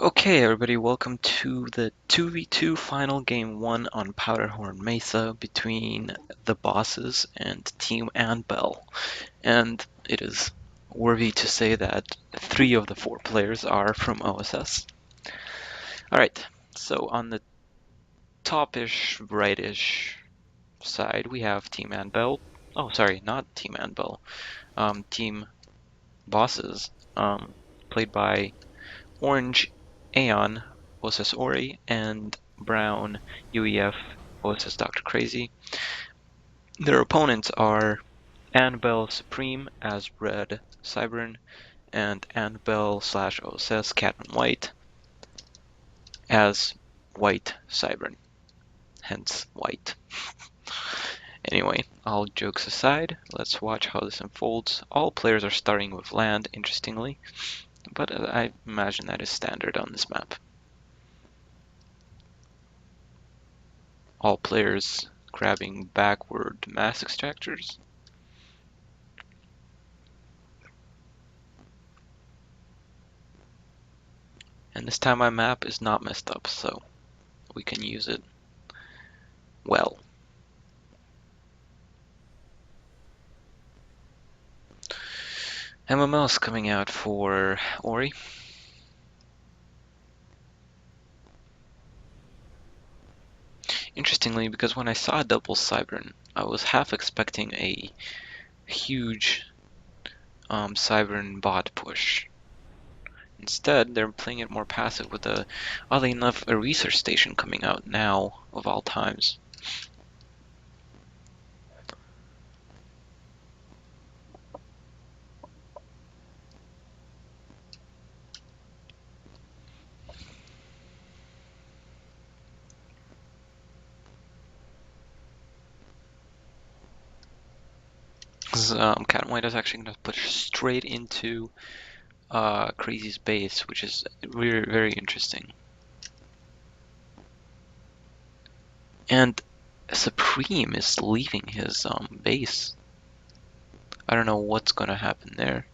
Okay, everybody, welcome to the 2v2 final game 1 on Powderhorn Mesa between the bosses and Team AnnBell. And it is worthy to say that 3 of the 4 players are from OSS. Alright, so on the top-ish, right-ish side, we have Team AnnBell. Oh, sorry, not Team AnnBell. Team Bosses, played by Orange Aeon, OSS Ori, and Brown UEF, OSS Dr. Crazy. Their opponents are AnnBell Supreme as Red Cybern, and AnnBell/OSS CatInWhite as White Cybern, hence white. Anyway, all jokes aside, let's watch how this unfolds. All players are starting with land, interestingly, but I imagine that is standard on this map. All players grabbing backward mass extractors. And this time my map is not messed up, so we can use it well. MML's coming out for Ori. Interestingly, because when I saw a double Cybern, I was half expecting a huge Cybern bot push. Instead, they're playing it more passive with oddly enough, a research station coming out now, of all times. CatInWhite is actually going to push straight into Crazy's base, which is very, very interesting. And Supreme is leaving his base. I don't know what's gonna happen there.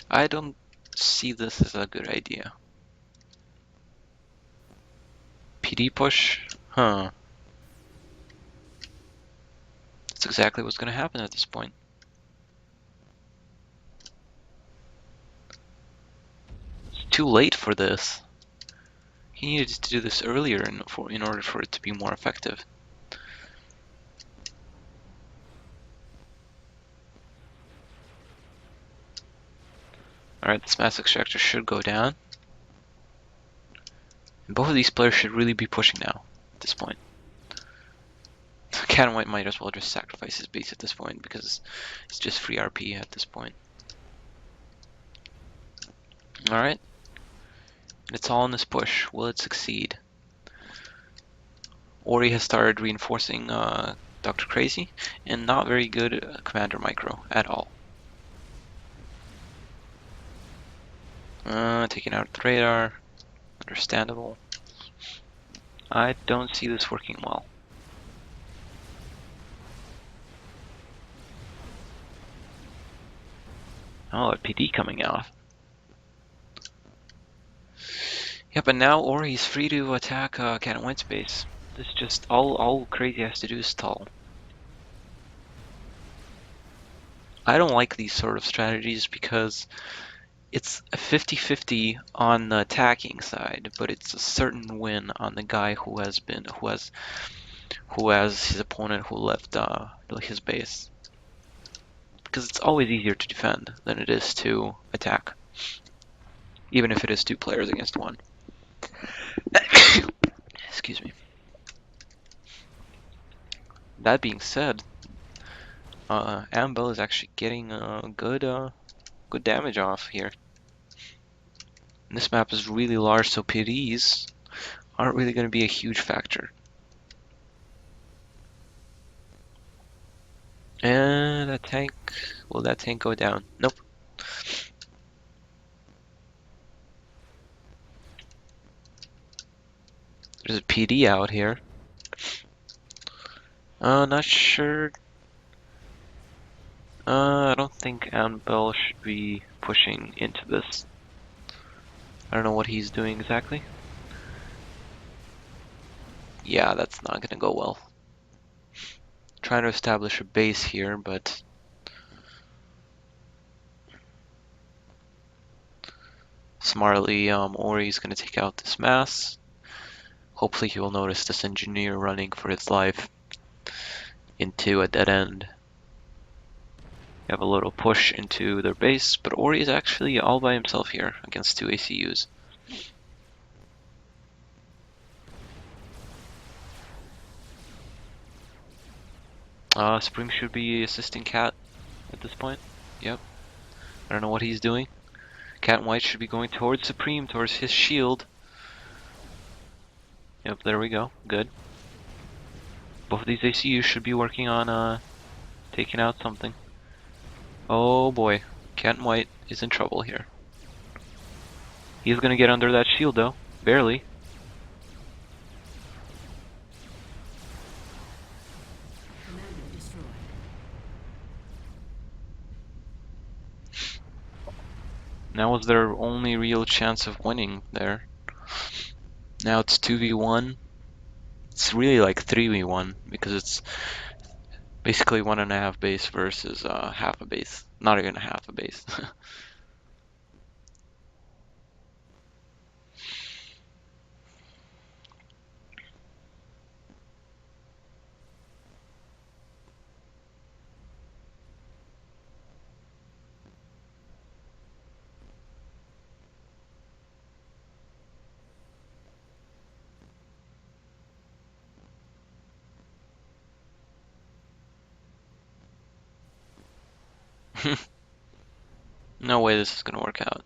I don't see this as a good idea. PD push? Huh. That's exactly what's gonna happen at this point. It's too late for this. He needed to do this earlier in order for it to be more effective. Alright, this mass extractor should go down. And both of these players should really be pushing now, at this point. CatInWhite might as well just sacrifice his base at this point, because it's just free RP at this point. Alright. It's all in this push. Will it succeed? Ori has started reinforcing Dr. Crazy, and not very good Commander Micro at all. Taking out the radar. Understandable. I don't see this working well. Oh, a PD coming out. Yeah, but now Ori's free to attack CatInWhite's base. This just all Crazy has to do is stall. I don't like these sort of strategies because it's a 50-50 on the attacking side, but it's a certain win on the guy who has his opponent who left his base. Because it's always easier to defend than it is to attack, even if it is 2 players against 1. Excuse me. That being said, AnnBell is actually getting good damage off here. And this map is really large, so PDs aren't really going to be a huge factor. And that tank, will that tank go down? Nope. There's a PD out here. Not sure. I don't think AnnBell should be pushing into this. I don't know what he's doing exactly. Yeah, that's not gonna go well. Trying to establish a base here, but smartly, Ori's gonna take out this mass. Hopefully he will notice this engineer running for his life into a dead end. You have a little push into their base, but Ori is actually all by himself here against two ACUs. Supreme should be assisting Cat at this point. Yep. I don't know what he's doing. CatInWhite should be going towards Supreme, towards his shield. Yep, there we go. Good. Both of these ACUs should be working on taking out something. Oh boy, CatInWhite is in trouble here. He's gonna get under that shield though, barely. That was their only real chance of winning there. Now it's 2v1. It's really like 3v1 because it's basically 1.5 base versus half a base. Not even half a base. No way this is gonna work out.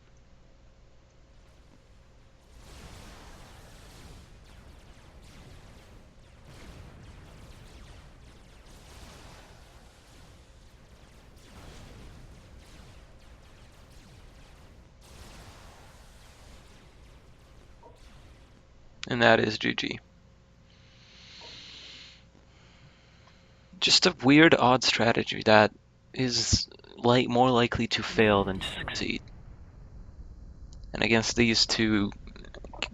And that is GG. Just a weird, odd strategy that is more likely to fail than to succeed. And against these two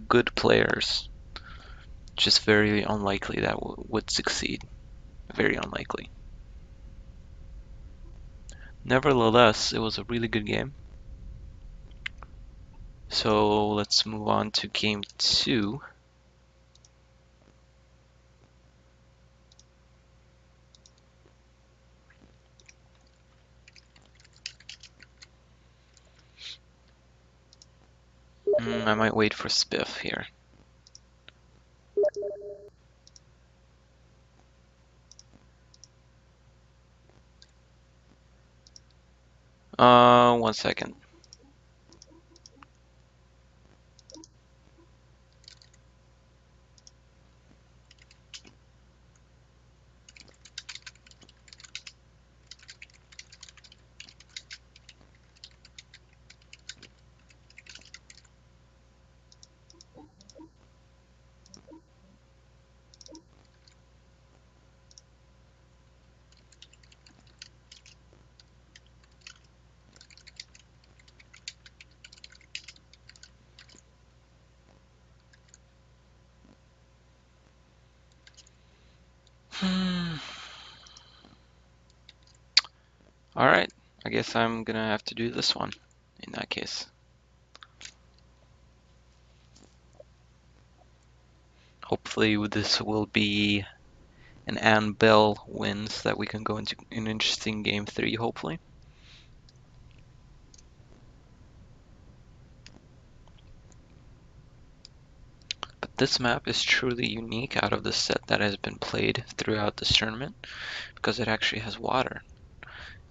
good players, just very unlikely that would succeed. Very unlikely. Nevertheless, it was a really good game. So let's move on to game 2. I might wait for Spiff here. One second. Alright, I guess I'm gonna have to do this one in that case. Hopefully this will be an AnnBell win so that we can go into an interesting game 3, hopefully. But this map is truly unique out of the set that has been played throughout this tournament because it actually has water.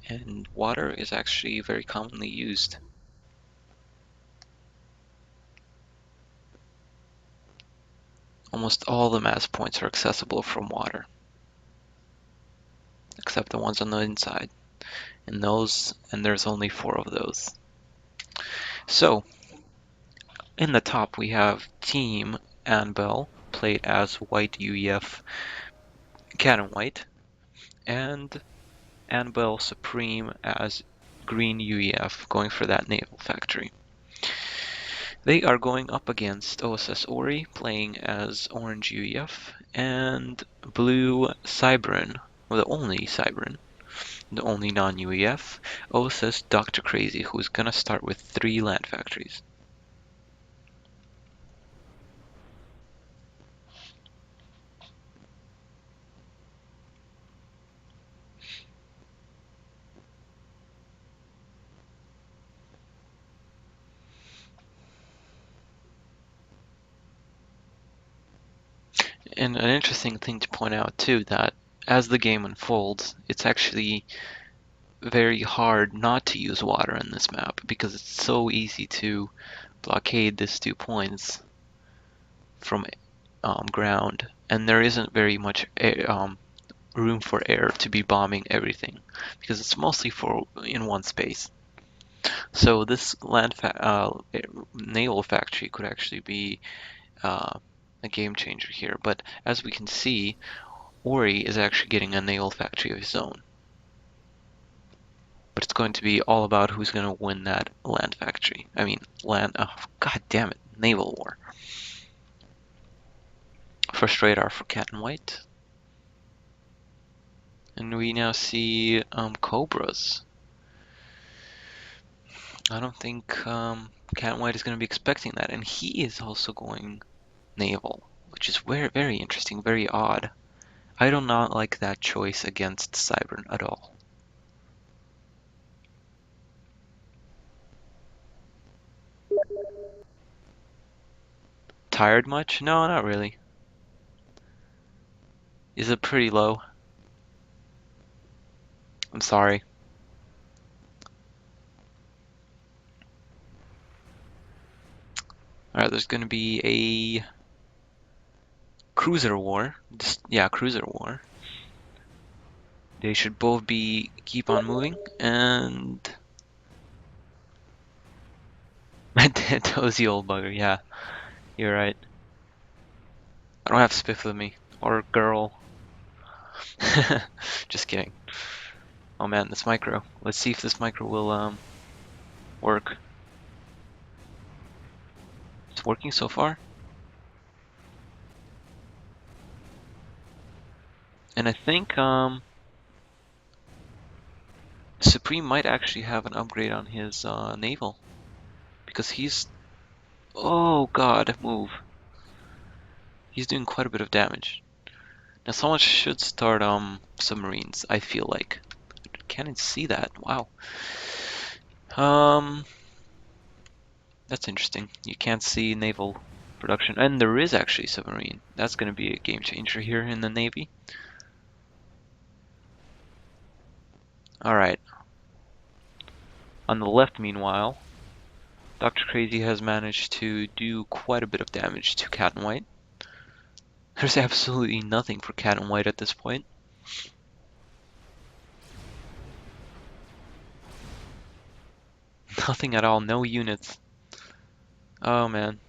And water is actually very commonly used. Almost all the mass points are accessible from water, except the ones on the inside. And there's only 4 of those. So, in the top we have Team AnnBell, played as White UEF CatInWhite, and AnnBell Supreme as green UEF, going for that naval factory. They are going up against OSS Ori, playing as orange UEF, and blue Cyberin, well, the only non-UEF, OSS Dr. Crazy, who's gonna start with 3 land factories. And an interesting thing to point out too, that as the game unfolds, it's actually very hard not to use water in this map because it's so easy to blockade these 2 points from ground, and there isn't very much room for air to be bombing everything because it's mostly in one space. So this naval factory could actually be a game changer here. But as we can see, Ori is actually getting a naval factory of his own. But it's going to be all about who's going to win that land factory. I mean, oh, god damn it, naval war. First radar for CatInWhite. And we now see Cobras. I don't think CatInWhite is going to be expecting that. And he is also going naval, which is very, very interesting, very odd. I do not like that choice against Cybern at all. Tired much? No, not really. Is it pretty low? I'm sorry. Alright, there's gonna be a cruiser war. Yeah, cruiser war. They should both keep on moving, and Tozy old bugger, yeah, you're right. I don't have Spiff with me. Or girl. Just kidding. Oh man, this micro. Let's see if this micro will work. It's working so far. And I think Supreme might actually have an upgrade on his naval. Because he's... Oh god, move. He's doing quite a bit of damage. Now someone should start submarines, I feel like. Can't even see that. Wow. That's interesting. You can't see naval production. And there is actually submarine. That's gonna be a game changer here in the Navy. Alright. On the left, meanwhile, Dr. Crazy has managed to do quite a bit of damage to CatInWhite. There's absolutely nothing for CatInWhite at this point. Nothing at all, no units. Oh man.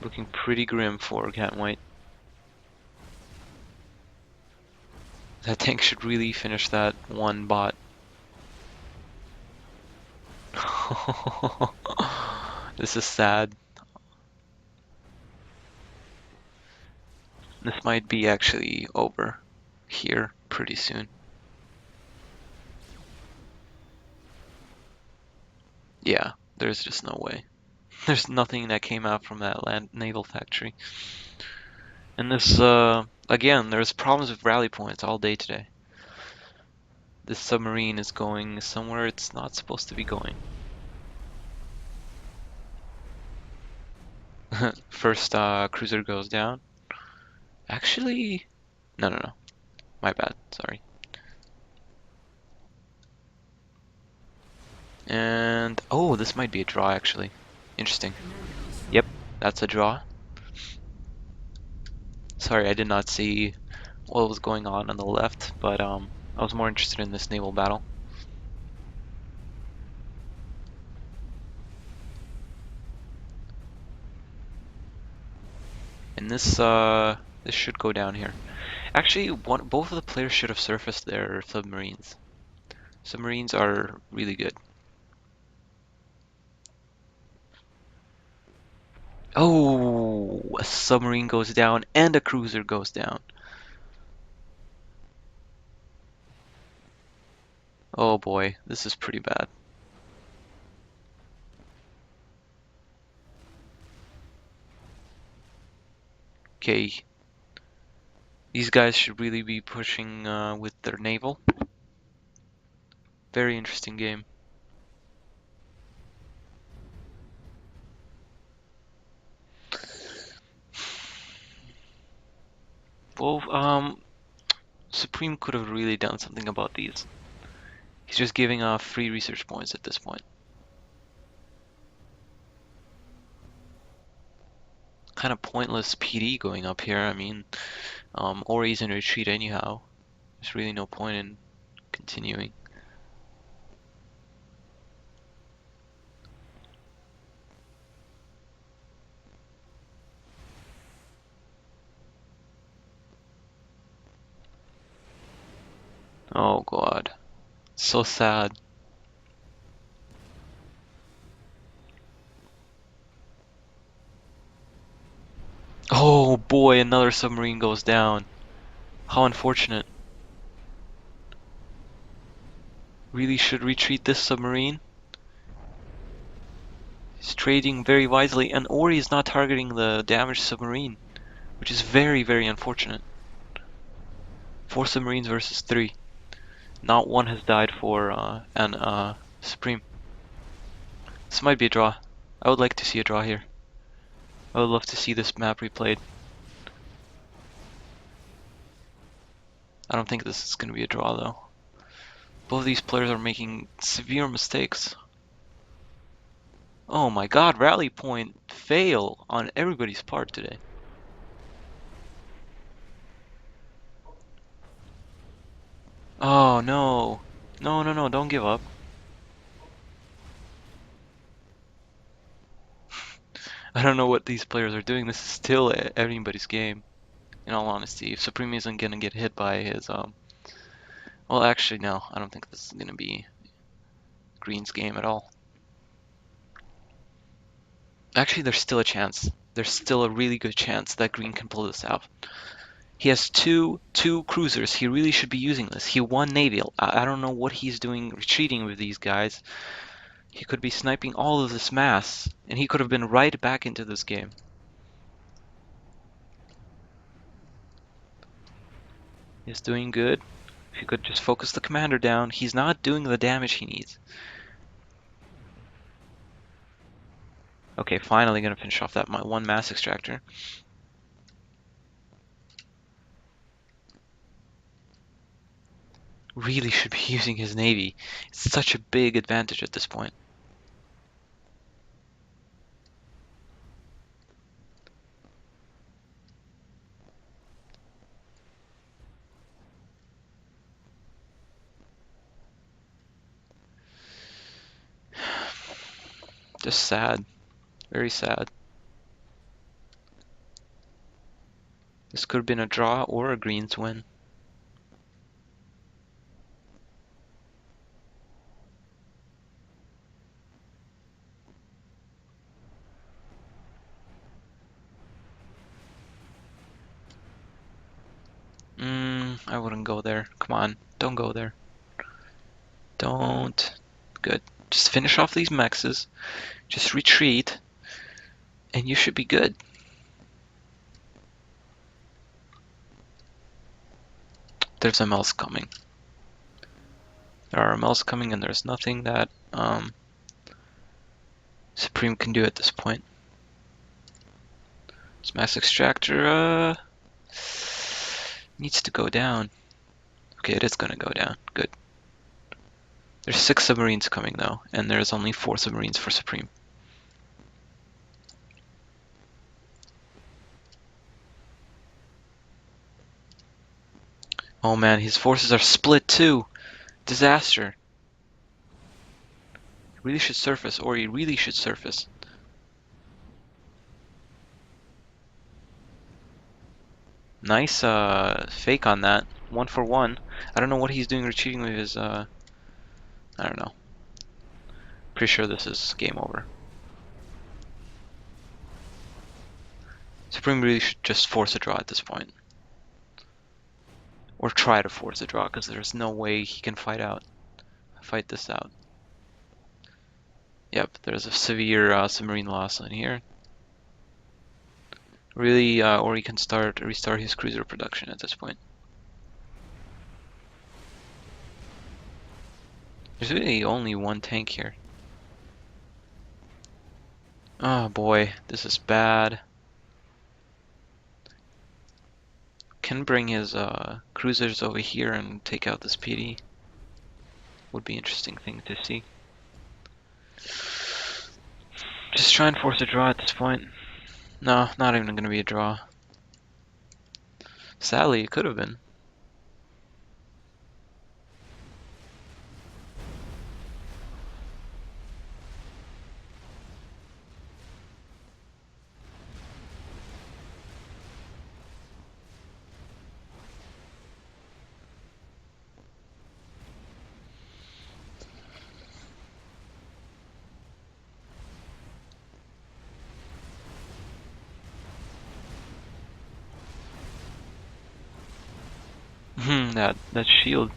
Looking pretty grim for CatInWhite. That tank should really finish that one bot. This is sad. This might be actually over here pretty soon. Yeah, there's just no way. There's nothing that came out from that naval factory. And this, again, there's problems with rally points all day today. This submarine is going somewhere it's not supposed to be going. First cruiser goes down. Actually, no. My bad, sorry. And, oh, this might be a draw actually. Interesting. Yep, that's a draw. Sorry, I did not see what was going on the left, but I was more interested in this naval battle. And this should go down here. Actually, both of the players should have surfaced their submarines. Submarines are really good. Oh, a submarine goes down and a cruiser goes down. Oh boy, this is pretty bad. Okay, these guys should really be pushing with their naval. Very interesting game. Well, Supreme could have really done something about these. He's just giving off free research points at this point. Kind of pointless PD going up here. I mean, Ori's in retreat anyhow. There's really no point in continuing. Oh god. So sad. Oh boy, another submarine goes down. How unfortunate. Really should retreat this submarine. He's trading very wisely, and Ori is not targeting the damaged submarine, which is very, very unfortunate. 4 submarines versus 3. Not one has died for an Supreme. This might be a draw. I would like to see a draw here. I would love to see this map replayed. I don't think this is going to be a draw though. Both of these players are making severe mistakes. Oh my god, rally point fail on everybody's part today. Oh no. No, no, no, don't give up. I don't know what these players are doing. This is still anybody's game, in all honesty. If Supreme isn't gonna get hit by his, well, actually, no, I don't think this is gonna be Green's game at all. Actually, there's still a chance. There's still a really good chance that Green can pull this out. He has two cruisers. He really should be using this. He won naval. I don't know what he's doing retreating with these guys. He could be sniping all of this mass, and he could have been right back into this game. He's doing good. If he could just focus the commander down, he's not doing the damage he needs. Okay, finally gonna finish off that one mass extractor. Really should be using his navy. It's such a big advantage at this point. Just sad. Very sad. This could have been a draw or a Green's win. I wouldn't go there. Come on, don't go there. Don't. Good. Just finish off these mexes. Just retreat, and you should be good. There's MLs coming. There are MLs coming, and there's nothing that Supreme can do at this point. This mass extractor needs to go down. Okay, it is gonna go down. Good. There's 6 submarines coming though, and there's only 4 submarines for Supreme. Oh man, his forces are split too. Disaster. He really should surface, or he really should surface. Nice fake on that. 1 for 1. I don't know what he's doing retreating with his I don't know. Pretty sure this is game over. Supreme really should just force a draw at this point. Or try to force a draw, because there's no way he can fight this out. Yep, there's a severe submarine loss on here. Really, or he can restart his cruiser production at this point. There's really only one tank here. Oh boy, this is bad. Can bring his cruisers over here and take out this PD. Would be an interesting thing to see. Just try and force a draw at this point. No, not even gonna be a draw. Sadly, it could have been. that shield.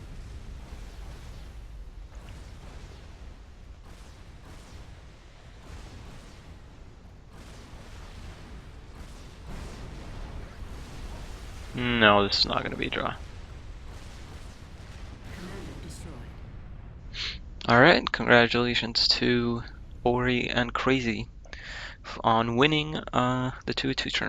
No, this is not gonna be a draw. Alright, congratulations to Ori and Crazy on winning the 2v2 tournament.